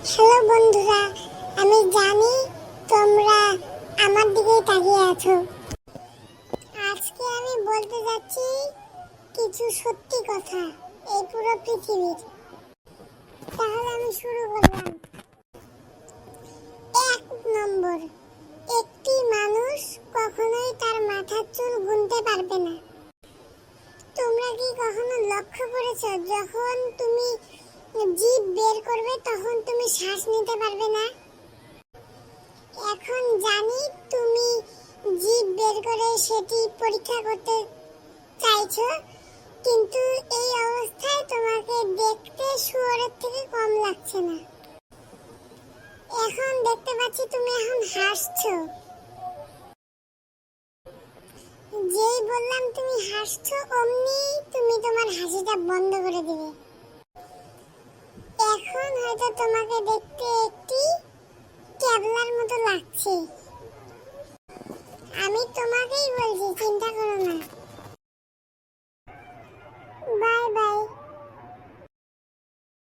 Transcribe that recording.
Hello বন্ধুরা, আমি জানি তোমরা আমার দিকেই তাকিয়ে আছো। আজকে আমি বলতে যাচ্ছি কিছু সত্যি কথা এই পুরো পৃথিবীর। তাহলে আমি শুরু করলাম। 1 নম্বর, একটি মানুষ কখনোই তার মাথার চুল গুনতে পারবে না। তোমরা কি কখনো লক্ষ্য করেছো যখন তুমি জিভ বের করবে তখন তুমি শ্বাস নিতে পারবে না? এখন জানি তুমি জিভ বের করে সেটি পরীক্ষা করতে চাইছো, কিন্তু এই অবস্থায় তোমাকে দেখতে শুয়োরের থেকে কম লাগছে না। এখন দেখতে পাচ্ছি তুমি এখন হাসছো। যেই বললাম তুমি হাসছো অমনি তুমি তোমার হাসিটা বন্ধ করে দিবে। এখন হয়তো তোমাকে দেখতে একটি ক্যাবলার মতো লাগছে। আমি তোমাকেই বলছি, চিন্তা করো না।